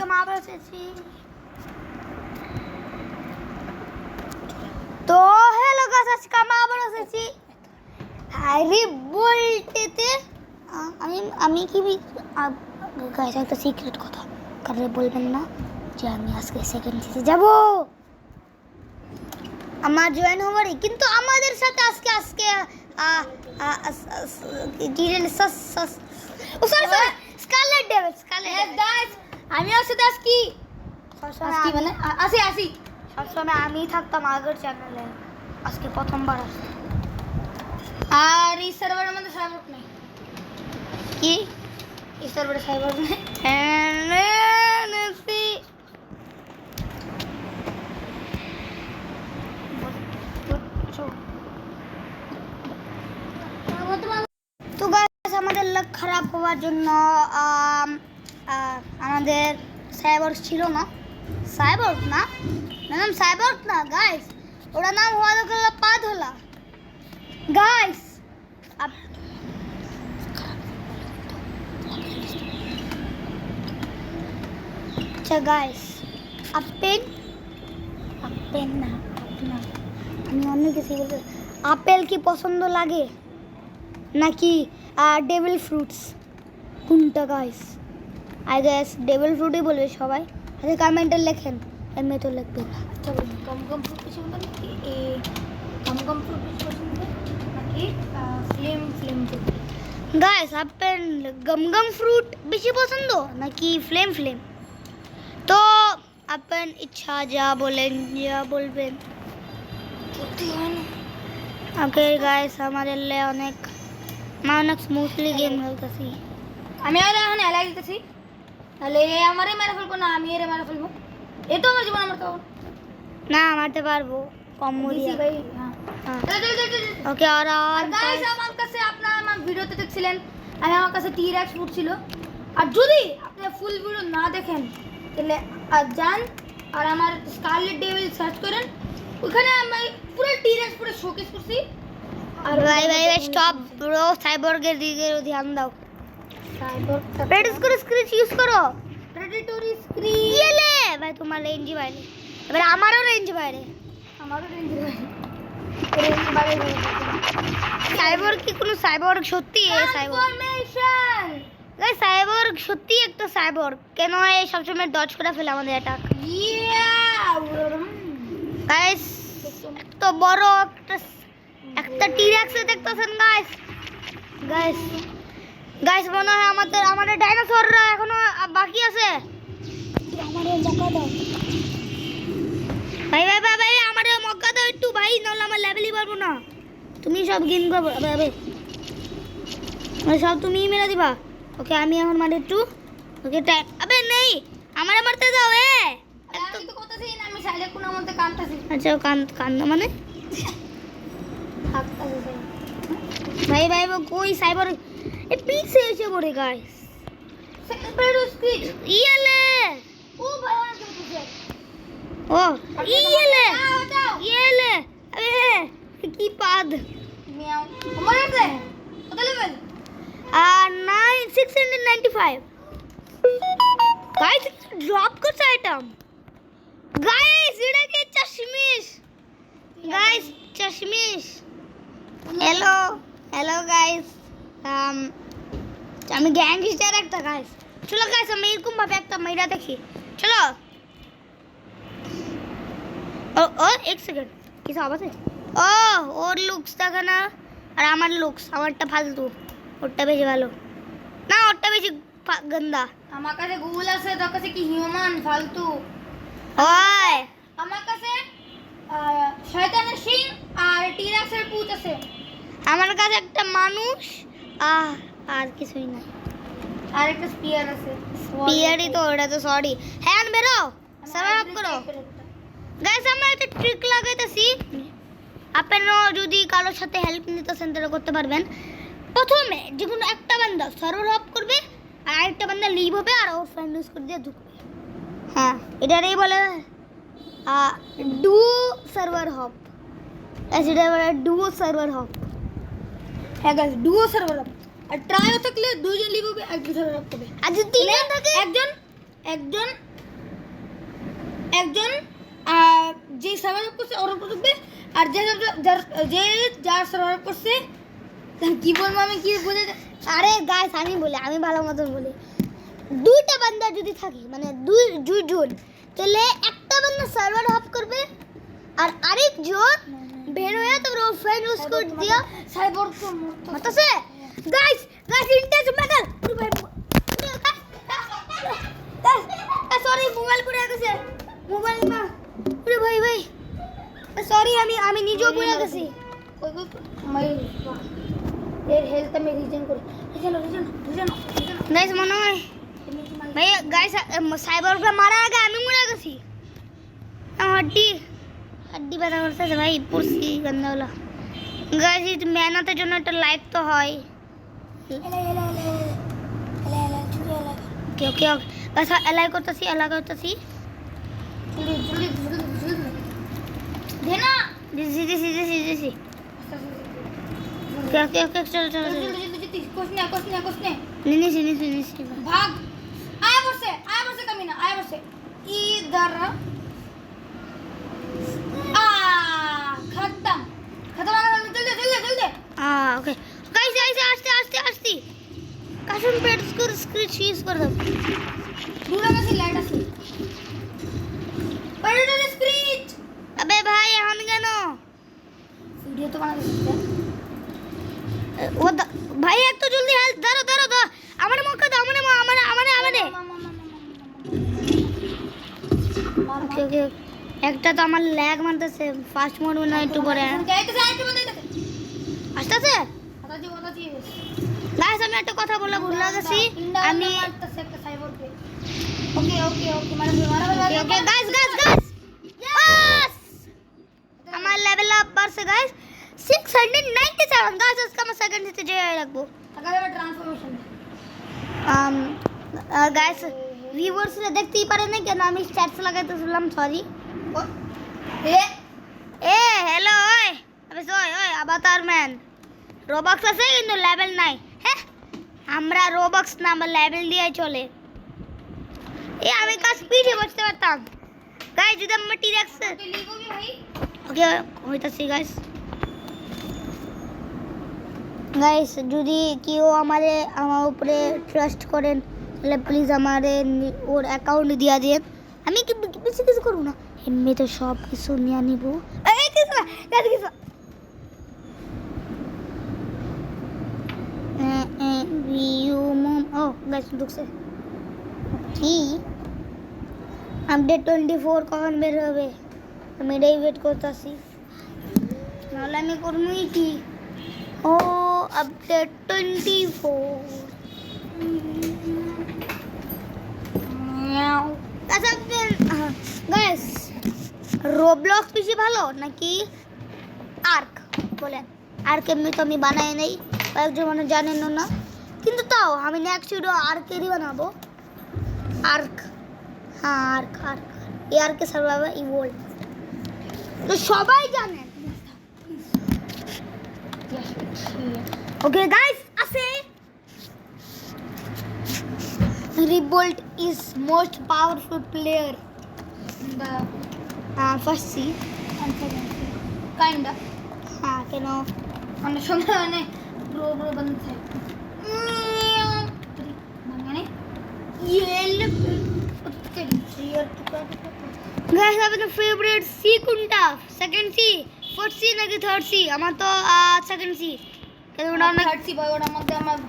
করলাম আবার এসেছি। তো হ্যালো গাইস, আজকে আমরা আবার এসেছি হ্যারি বলতেতে। আমি কি গাইস একটা সিক্রেট কথা কারণে বলবেন না যে আমি আজকে সেকেন্ড সিজে যাব। আমার জয়েন হবারই, কিন্তু আমাদের সাথে আজকে স্কারলেট ডেভিল গাইস। আমি আসলে আজকে আজকে মানে আসি সবসময় আমি থাকতাম আগের চ্যানেলে, আজকে প্রথমবার আসছি। আর এই সার্ভারের মধ্যে সাইবার নেই কি? এই সার্ভারে সাইবার নেই। তো গাইস আমাদের লাক খারাপ হওয়ার জন্য আমাদের সাইবার ছিল না। সাইবার না নাম সাইবার না গাইস, ওটা নাম হওয়া দরকার পাধলা গাইস। আচ্ছা গাইস, আপেল না আমি অন্য কিছু বলতে, আপেল কি পছন্দ লাগে নাকি ডেভিল ফ্রুটস, কোনটা গাইস? আই গেস ডেভিল ফ্রুটই বলবে সবাই। আচ্ছা কমেন্টে লেখেন, এমনি তো লিখবেন না। আচ্ছা বলুন, গম ফ্রুট পছন্দ নাকি গম ফ্রুট পছন্দ নাকি ফ্লেম ফ্রুট? গাইস আপেল গম ফ্রুট বেশি পছন্দ নাকি ফ্লেম? তো আপনার ইচ্ছা যা বলবেন। ওকে গাইস, আমাদের অনেক স্মুথলি গেম খেলতেছি। আমি এখন এলাই দিতেছি, তাহলে আমারই মেরে ফেলবো না আমি এর মেরে ফেলবো। এ তো আমার জীবন, আমার তো না মারতে পারবো কম মরিয়া ভাই। ওকে আর গাইস আমার কাছে আপনারা আমার ভিডিওতে দেখছিলেন আমার কাছে টি-রেক্স ফুড ছিল। আর যদি আপনি ফুল ভিডিও না দেখেন তাহলে যান আর আমার স্কারলেট ডেভিল সার্চ করেন, ওখানে আমি পুরো টি-রেক্স পুরো শোকেস করছি। আর ভাই স্টপ ব্রো, সাইবর্গের দিকে ধ্যান দাও। সাইবর্গ প্রেডিটরি স্ক্রিচ ইউজ করো, প্রেডিটরি স্ক্রিচ ইয়েলে ভাই তোমার রেঞ্জ বাইরে। এবার আমারও রেঞ্জ বাইরে সাইবর্গ কি কোনো সাইবর্গ সত্যি? ট্রান্সফরমেশন গাইস, সাইবর্গ সত্যি একটা সাইবর্গ, কেন এই সবসময় ডজ করে ফেলে আমাদের অ্যাটাক। গাইস তো বড় একটা টি-রেক্স দেখতেছেন গাইস মনে হয় আমাদের ডাইনোসররা এখনো বাকি আছে। আমারে মক্কা দাও ভাই আমারে মক্কা দাও একটু ভাই, নাহলে আমার লেভেলই পারবো না। তুমি সব গেম করবে সব তুমিই মেরে দিবা। ওকে আমি এখন মারি একটু। ওকে টাইম আবে নেই, আমারে মারতে দাও। আমি তো কথা চাই না, আমি সাইলে কোন মতে কানতাছি। আচ্ছা কান্না মানে ভাই কই সাইবার এ পিছে এসে পড়ে গাইস। সেকেন্ড স্ক্রিচ ইয়েলে ও ভাই অনেক কিছু ও ইয়েলে আবে কি পাদ মিয়াও মরে দে। কত লেভেল? 695 গাইস। ড্রপ করছে আইটেম গাইস, এটা কি চশমিশ গাইস, চশমিশ। হ্যালো গাইস, আমি গ্যাংস্টার একটা গাইস। চলো গাইস আমি এরকম ভাবে একটা মেয়েরা দেখি, চলো। ও এক সেকেন্ড, কিছু আওয়াজ আছে? ওর লুকস দেখা না, আর আমার লুকস আমারটা ফালতু, ওরটা বেশি ভালো না, ওরটা বেশি গন্দা। আমার কাছে গুগল আছে, তোর কাছে কি হিউম্যান ফালতু? ওই আমার কাছে শয়তানের শিং আর টি-রেক্সের পুঁত আছে। আমার কাছে একটা মানুষ আর কিছুই না, আর একটা স্পিয়ার আছে। স্পিয়ারই তো ওটা তো সরি। হ্যাঁ বেরো, সার্ভার অফ করো গাইস। আমরা একটা ট্রিক লাগাইতেছি, আপনারা যদি কারোর সাথে হেল্প নিতেছেন তাহলে করতে পারবেন। প্রথমে যে কোনো একটা বান্দা সার্ভার অফ করবে আর আরেকটা বান্দা লিভ হবে আর ওর ফ্রেন্ড ইউজ করে দিয়ে ঢুকবে। হ্যাঁ এটারই বলে ডুও সার্ভার হপ। এটা বলে ডুও সার্ভার হপ। হ্যাঁ গাইস ডুও সার্ভার হপ। আর ট্রাইও থাকলে দুইজন লিভ হবে, একজন সার্ভার হপ করবে। আর যদি তিনজন থাকে একজন একজন যে সার্ভাইভ করছে ওর উপর থাকবে, আর যে যার সার্ভাইভ করছে কি বলবো আমি কি বলে। আরে গাইস আমি বলি, আমি ভালো মতন বলি, দুইটা বান্দা যদি থাকে মানে দুইজন, তাহলে একটা বান্দা সার্ভার হপ করবে আর আরেকজন বের হয়ে তারপর ওর ফ্রেন্ড ইউজ করে দিয়া সাইবর তো মরতেছে। Guys intense metal sorry mobile পড়ে গেছে, মোবাইল না আরে ভাই সরি আমি নিজেও পড়ে গেছি। এর হেলথ আমি রিজেন করি। রিজেন গাইস মনে হয় ভাই গাইস সাইবরকে মারা আগে আমি মরে গেছি। হাড্ডি ব্যথা করতেছে ভাই, পড়ছি গন্ধাগুলো। গাইস এই মেহনতের জন্য একটা লাইক তো হয়। ওকে গাইস এলাই করতেছি দেনা দিছি ওকে চল নিছি ভাগ আয়া বসে কামিনা আয়া বসে इधर खत्म जल्दी ओके गाइस आस्ते कसम पेट स्क्रीच यूज कर दो दूरा में से लाइट আসে पलटो स्क्रीच। अबे भाई हम কেন वीडियो तो बना सकते हैं वो भाई एक तो जल्दी हेल्थ धरो আমারে মौका দাও আমারে ओके একটা তো আমার ল্যাগ মারতেছে, ফাস্ট মোড না একটু পরে আসতেছে। গাইস আমি একটা কথা বললা ভুল গেছি, আমি একটা সাইবরকে ওকে মারা গাইস यस আমার লেভেল আপ বাড়ছে গাইস 697 গাইস इसका मैं सेकंड से जे রাখবো আগে ট্রান্সফরমেশন গাইস ভিউয়ার্স দেখতেই পারে না কেন আমি স্ট্যাটস লাগাইতেছিলাম সরি। হ্যালো ওই আবাতার ম্যান রোবক্স আছে কিন্তু লেভেল নাই। হ্যাঁ আমরা রোবক্স না আমরা লেভেল দিয়েই চলে। আমি কাজ পিঠে বসতে পারতাম গাইস যদি আমরা টি-রেক্স ওকে হইতাছি গাইস যদি কেউ আমার উপরে ট্রাস্ট করেন তাহলে প্লিজ আমারে ওর অ্যাকাউন্ট দিয়া দিন, আমি কি বেশি কিছু করব না, এমনি তো সব কিছু নিয়ে নিব। এই কিছু ও গাইস ঢুকছে কি আপডেট 24 কখন বের হবে, আমি এটাই ওয়েট করতেছি, নাহলে আমি করবই কি। ও আপডেট 24 গাইস রোবলক্স বেশি ভালো নাকি আর্ক বলেন? আর্ক এমনি তো আমি বানাই নাই, কয়েকজন মানুষ জানেন না, কিন্তু তাও আমি নেক্সট ভিডিও আর্কেরই বানাবো। আর্ক হ্যাঁ আর্ক এই আর্কে সার্ভাইভার ইভোল্ভ তো সবাই জানেন। ওকে গাইস আছে Revolt is most powerful player in the first sea and second sea. Kinda. हाँ के नो हमने सुना है bro बंद है मंगने ये लोग उसके शेयर guys अपना favorite sea कुंटा second sea fourth sea ना कि third sea हमारा तो second sea क्या तो नाम third sea भाई और हमारे हमारे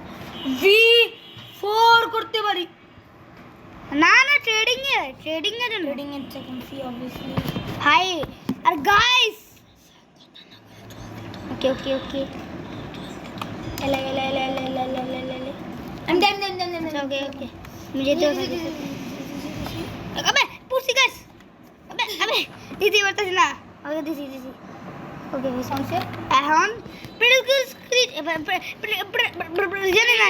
V4 करते बारी ना ट्रेडिंग है सेकंड सी ऑब्वियसली हाय और गाइस ओके ले ओके मुझे तो अबे पुसी गाइस अबे दीदी বলতাছ না ওকে দিছি ওকে সাউন্ড সে এখন প্রেডিক্ট স্ক্রিপ্ট জানেন না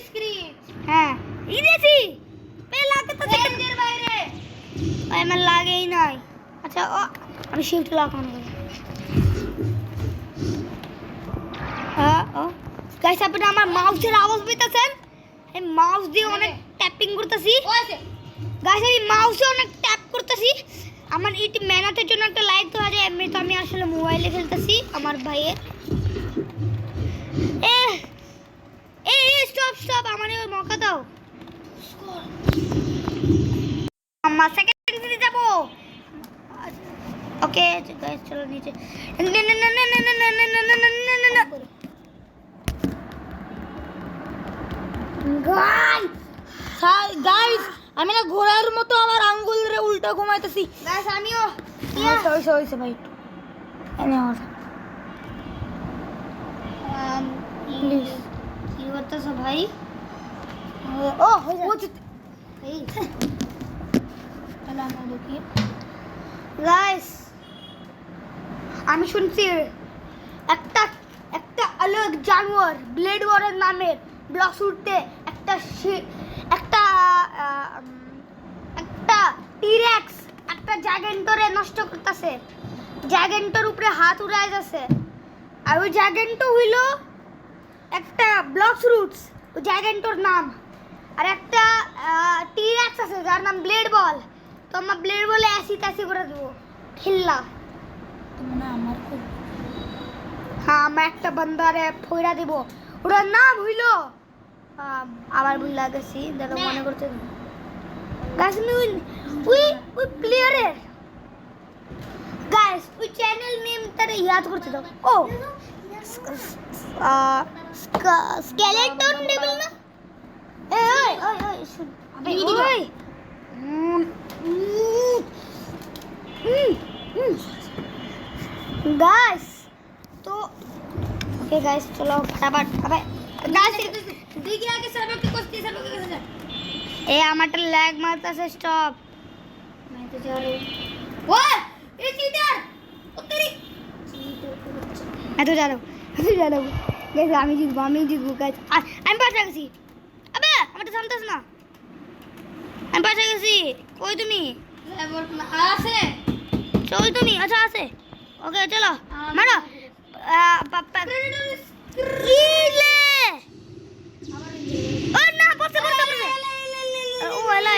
স্ক্রিপ্ট হ্যাঁ এই দিছি पहला के तो देर বাইরে ভাই আমার লাগেই নাই। আচ্ছা ও আমি শিফট লাগানো ও গাইস আপনি আমার মাউসের আওয়াজ পেতেছেন? এই মাউস দিয়ে অনেক ট্যাপিং করতেছি গাইস, আমি মাউসে অনেক ট্যাপ করতেছি আমার এই মেহনতের জন্য একটা লাইক দেওয়া যায়। এমনি তো আমি আসলে মোবাইলে খেলতেছি আমার ভাইয়ের। স্টপ আমার মৌকা দাও। আমার সেকেন্ড দিতে যাব। ওকে গাইস চলো নিচে। গাইস আমি না ঘোড়ার মতো আমার আঙ্গুল রে উল্টা ঘুমাইতেছি। গাইস আমিও হইছে ভাই এনে আমার প্লিজ কি করতেছো ভাই? ও হইছে এই চলো আমরা দেখি। গাইস আমি শুনছি একটা একটা আলাদা জানোয়ার ব্লেড ওয়ারের নামের ব্লক উঠতে একটা একটা একটা টিরেক্স একটা জাগেন্টরে নষ্ট করতেছে। জাগেন্টর উপরে হাত উড়ায় যাচ্ছে। আর ওই জাগেন্টো হইল একটা ব্লক রুটস, ওই জাগেন্টর নাম। আর একটা টিরেক্স আছে যার নাম ব্লেড বল। তো আমরা ব্লেড বলে অ্যাসি করে দেবো খেললা। না আমার হ্যাঁ আমরা একটা বান্দারে ফইরা দিব। ওটার নাম হইল আবার ভুলে গেছি, দেখো মনে করতে গাইস। ওই প্লেয়ারের গাইস ওই চ্যানেল নেমটারে ইয়াদ করতে দাও। ও স্কেলেটন ডেভিল না? এই ওই ওই শুন আবে ওই গাইস তো ওকে গাইস চলো फटाफट। আবে গাইস দিকে আগে সার্ভারকে করতে সার্ভারকে কাছে যা। এই আমারটা ল্যাগ মারতাছে। স্টপ। मैं तो जा रही हूं। ओए ये चीटर ओ तेरी मैं तो जा रहा हूँ गाइस। আমি জিতবো গাইস। আমি পাশে গেছি। আবে আমারটা থামতাছ না। আমি পাশে গেছি। কই তুমি? সার্ভার আছে চল তুমি। আচ্ছা আছে। ওকে চলো মারো। পাপা ইলে ও না পড়ছে। ও এলা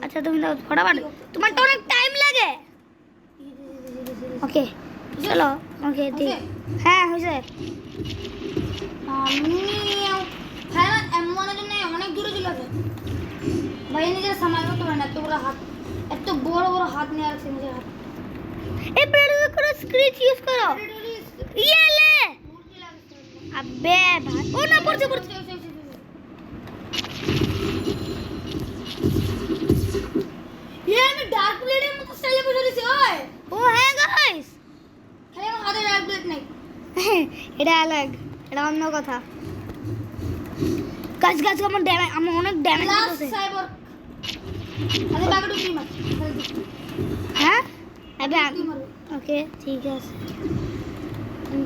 আচ্ছা তুমি দাও ফটাফট। তোমার তো অনেক টাইম লাগে। ওকে চলো। ওকে ঠিক। হ্যাঁ হয়েছে। আমি হ্যাঁ M1 এর জন্য অনেক দূরে চলে গেছে ভাই। নিজের সামাল করতে পারে না, এত বড় হাত নিয়ে রাখছে নিজের হাত। এই প্রেডার করে স্ক্রিচ ইউজ করো। ইয়েলে আবে ভাই ও না পড়ছে। ये मैं डार्क ब्लेड এর মতো স্টাইলে বসে দিছি। ওই ও হ্যাঁ গাইস খালি আমার হাতে ডার্ক ব্লেড নাই। এটা আলাগ, এটা অন্য কথা। গাছ আমার ড্যামেজ, আমার অনেক ড্যামেজ লাস্ট হচ্ছে। সাইবর আরে বাগড় কি মার হ্যাঁ ওকে ঠিক আছে।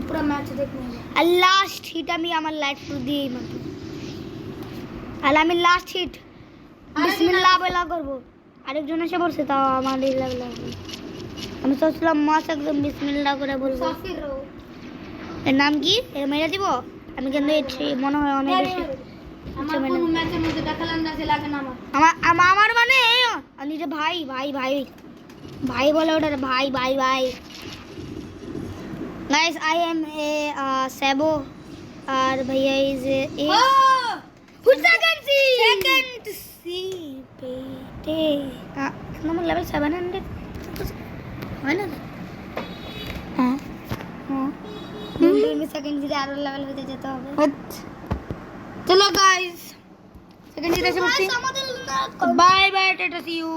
পুরো ম্যাচ দেখতে হবে। আর লাস্ট হিট আমি আমার লাইফ টু দিয়েই মারবো। আর আমি লাস্ট হিট বিসমিল্লাহ বলা করব। আরেকজন এসে পড়ছে তাও আমার এই লাগলো। আমি সোচলাম মাস একদম বিসমিল্লাহ করে বলবো। সাফির রো এর নাম কি? এর মেরে দিব আমি, কিন্তু মনে হয় অনেক বেশি। আমার কোন ম্যাচের মধ্যে দেখালাম না যে লাগে না আমার আমার মানে নিজে ভাই বলে ওটা ভাই। গাইস আই এম এ সেবো আর ভাইয়া ইজ এ সেকেন্ড সি পেটে নম্বর লেভেল 700 হয় না? হ্যাঁ সেকেন্ড সিতে আরো লেভেল হতে যেতে হবে। চলো গাইস সেকেন্ড জিতে এসে পড়ছি। Bye bye tata see you.